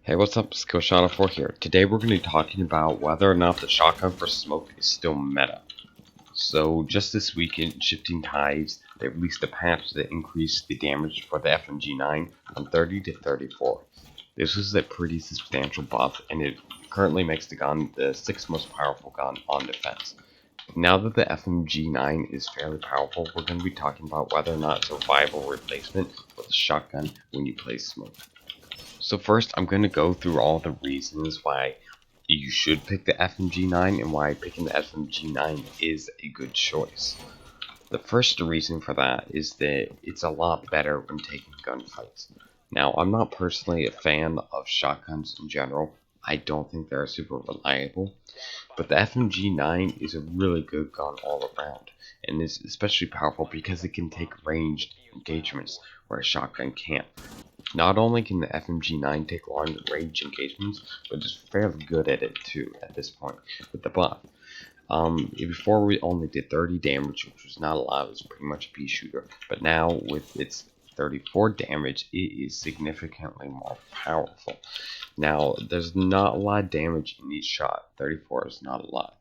Hey, what's up? Skillshot4 here. Today we're going to be talking about whether or not the shotgun for smoke is still meta. So just this week in Shifting Tides, they released a patch that increased the damage for the FMG9 from 30 to 34. This was a pretty substantial buff, and it currently makes the gun the 6th most powerful gun on defense. Now that the FMG9 is fairly powerful, we're going to be talking about whether or not it's a viable replacement for the shotgun when you play smoke. So first, I'm going to go through all the reasons why you should pick the FMG9 and why picking the FMG9 is a good choice. The first reason for that is that it's a lot better when taking gunfights. Now, I'm not personally a fan of shotguns in general. I don't think they're super reliable, but the FMG9 is a really good gun all around, and is especially powerful because it can take ranged engagements where a shotgun can't. Not only can the FMG9 take long range engagements, but it's fairly good at it too at this point with the buff. Before we only did 30 damage, which was not a lot, it was pretty much a pea shooter, but now with its 34 damage, it is significantly more powerful. Now, there's not a lot of damage in each shot. 34 is not a lot.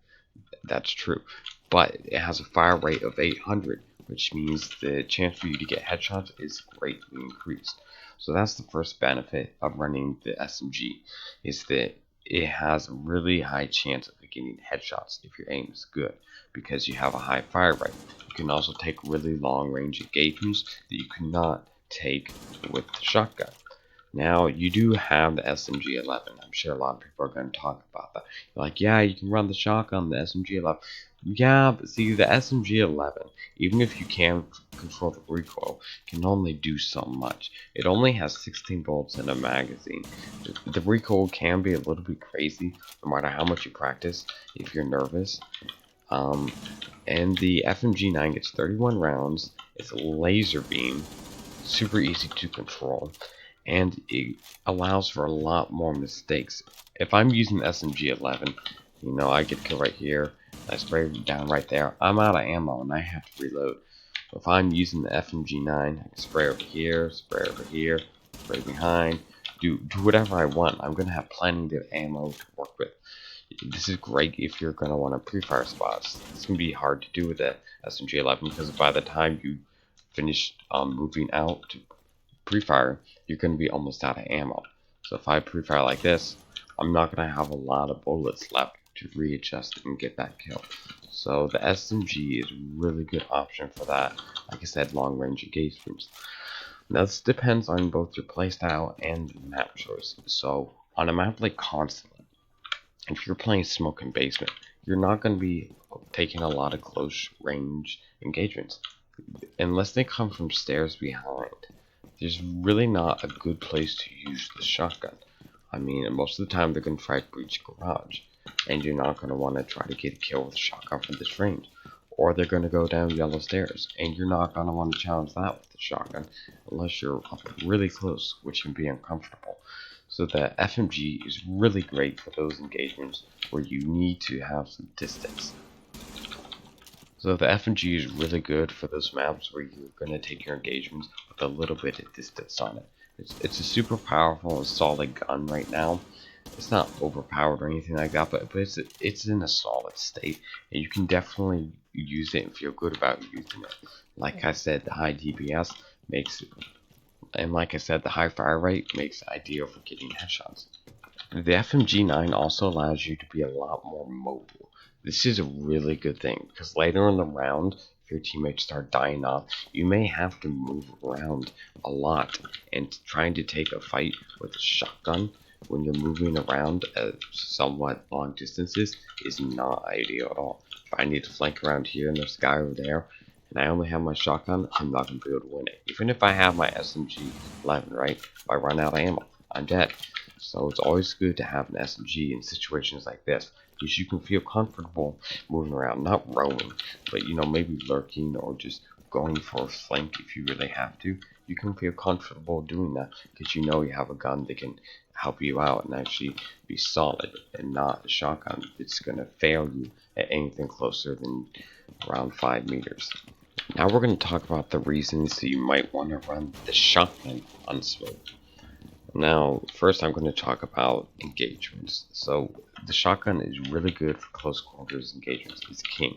That's true. But it has a fire rate of 800, which means the chance for you to get headshots is greatly increased. So that's the first benefit of running the SMG, is that it has a really high chance of getting headshots if your aim is good, because you have a high fire rate. You can also take really long range engagements that you cannot take with the shotgun. Now, you do have the SMG11. I'm sure a lot of people are going to talk about that. You're like, yeah, you can run the shotgun, the SMG11. Yeah, but see, the SMG11, even if you can control the recoil, can only do so much. It only has 16 bullets in a magazine. The recoil can be a little bit crazy, no matter how much you practice, if you're nervous. And the FMG9 gets 31 rounds. It's a laser beam, super easy to control, and it allows for a lot more mistakes. If I'm using SMG11, I get killed right here, I spray down right there, I'm out of ammo and I have to reload. If I'm using the FMG9, I can spray over here, spray behind, do whatever I want. I'm going to have plenty of ammo to work with. This is great if you're going to want to pre-fire spots. It's going to be hard to do with the SMG11 because by the time you finish moving out to pre-fire, you're going to be almost out of ammo. So if I pre-fire like this, I'm not going to have a lot of bullets left to readjust and get that kill. So the SMG is a really good option for that. Like I said, long range engagements. Now this depends on both your playstyle and map choice. So on a map like Constantly, if you're playing Smoke and Basement, you're not going to be taking a lot of close range engagements unless they come from stairs behind. There's really not a good place to use the shotgun. I mean, most of the time they're going to try to breach garage, and you're not going to want to try to get a kill with a shotgun from this range. Or they're going to go down yellow stairs, and you're not going to want to challenge that with the shotgun unless you're up really close, which can be uncomfortable. So the FMG is really great for those engagements where you need to have some distance. So the FMG is really good for those maps where you're going to take your engagements with a little bit of distance on it. It's a super powerful and solid gun right now. It's not overpowered or anything like that, but it's in a solid state, and you can definitely use it and feel good about using it. Like I said, the high DPS makes it, and like I said, the high fire rate makes it ideal for getting headshots. The FMG9 also allows you to be a lot more mobile. This is a really good thing, because later in the round, if your teammates start dying off, you may have to move around a lot, and trying to take a fight with a shotgun when you're moving around at somewhat long distances is not ideal at all. If I need to flank around here and there's a guy over there, and I only have my shotgun, I'm not going to be able to win it. Even if I have my SMG11, right? If I run out of ammo, I'm dead. So it's always good to have an SMG in situations like this, because you can feel comfortable moving around, not roaming, but maybe lurking or just going for a flank if you really have to. You can feel comfortable doing that because you have a gun that can help you out and actually be solid, and not a shotgun that's going to fail you at anything closer than around 5 meters. Now we're going to talk about the reasons that you might want to run the shotgun on Smoke. Now, first I'm going to talk about engagements. So the shotgun is really good for close quarters engagements. It's king.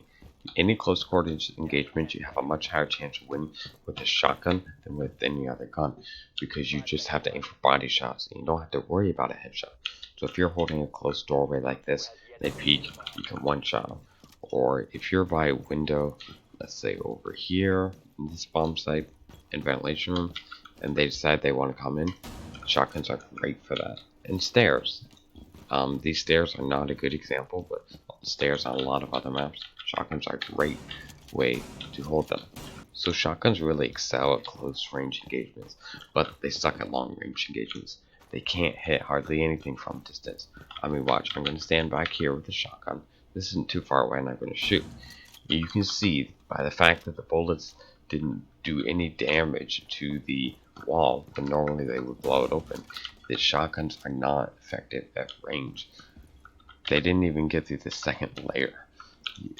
Any close quarters engagement, you have a much higher chance of winning with a shotgun than with any other gun, because you just have to aim for body shots and you don't have to worry about a headshot. So if you're holding a close doorway like this, they peek, you can one-shot them. Or if you're by a window, let's say over here in this bomb site and ventilation room, and they decide they want to come in, shotguns are great for that. And stairs. These stairs are not a good example, but stairs on a lot of other maps, shotguns are a great way to hold them. So shotguns really excel at close range engagements, but they suck at long range engagements. They can't hit hardly anything from distance. I mean, watch, I'm going to stand back here with a shotgun. This isn't too far away and I'm going to shoot. You can see by the fact that the bullets didn't do any damage to the wall, but normally they would blow it open, that shotguns are not effective at range. They didn't even get through the second layer.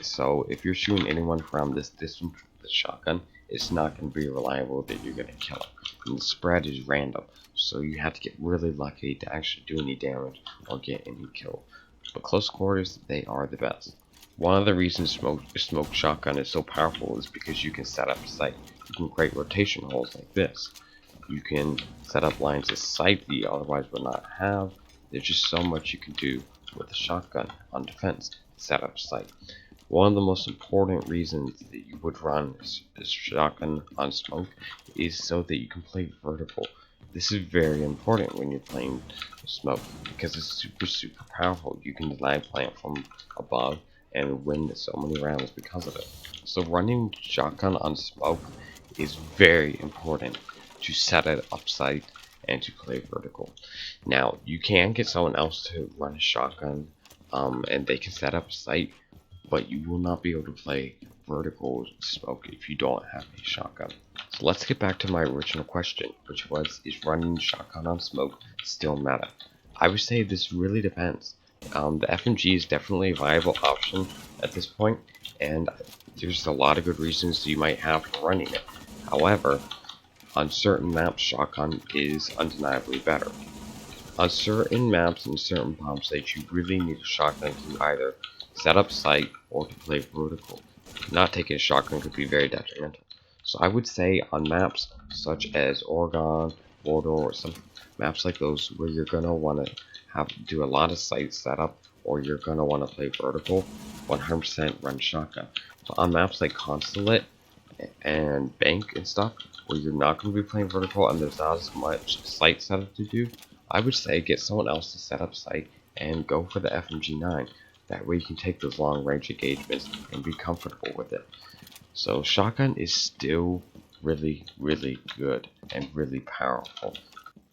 So if you're shooting anyone from this distance with the shotgun, it's not going to be reliable that you're going to kill them. And the spread is random, so you have to get really lucky to actually do any damage or get any kill. But close quarters, they are the best. One of the reasons smoke shotgun is so powerful is because you can set up a sight. You can create rotation holes like this. You can set up lines of sight that you otherwise would not have. There's just so much you can do with a shotgun on defense. Set up sight. One of the most important reasons that you would run a shotgun on smoke is so that you can play vertical. This is very important when you're playing smoke because it's super powerful. You can lag plant from above and win so many rounds because of it. So running shotgun on smoke is very important to set it up sight and to play vertical. Now you can get someone else to run a shotgun and they can set up a sight, but you will not be able to play vertical smoke if you don't have a shotgun. So let's get back to my original question, which was, is running shotgun on smoke still meta? I would say this really depends. The FMG is definitely a viable option at this point, and there's a lot of good reasons you might have for running it. However, on certain maps, shotgun is undeniably better. On certain maps and certain bomb sites, you really need a shotgun to either set up sight or to play vertical. Not taking a shotgun could be very detrimental. So I would say on maps such as Oregon, Mordor, or some maps like those where you're gonna want to do a lot of sight setup or you're gonna want to play vertical, 100% run shotgun. But on maps like Consulate and Bank and stuff, where you're not going to be playing vertical and there's not as much sight setup to do, I would say get someone else to set up sight and go for the FMG9. That way you can take those long range engagements and be comfortable with it. So shotgun is still really good and really powerful.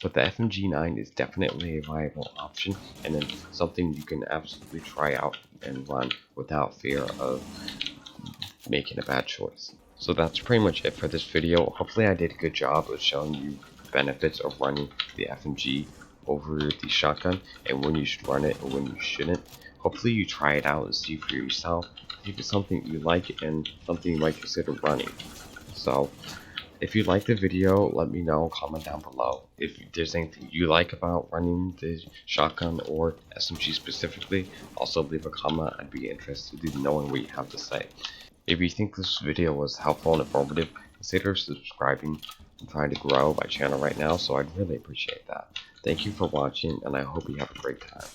But the FMG9 is definitely a viable option and then something you can absolutely try out and run without fear of making a bad choice. So that's pretty much it for this video. Hopefully I did a good job of showing you the benefits of running the FMG over the shotgun and when you should run it and when you shouldn't. Hopefully you try it out and see for yourself if it's something you like and something you might consider running. So if you like the video, let me know, comment down below. If there's anything you like about running the shotgun or SMG specifically, also leave a comment. I'd be interested in knowing what you have to say. If you think this video was helpful and informative, consider subscribing. I'm trying to grow my channel right now, so I'd really appreciate that. Thank you for watching, and I hope you have a great time.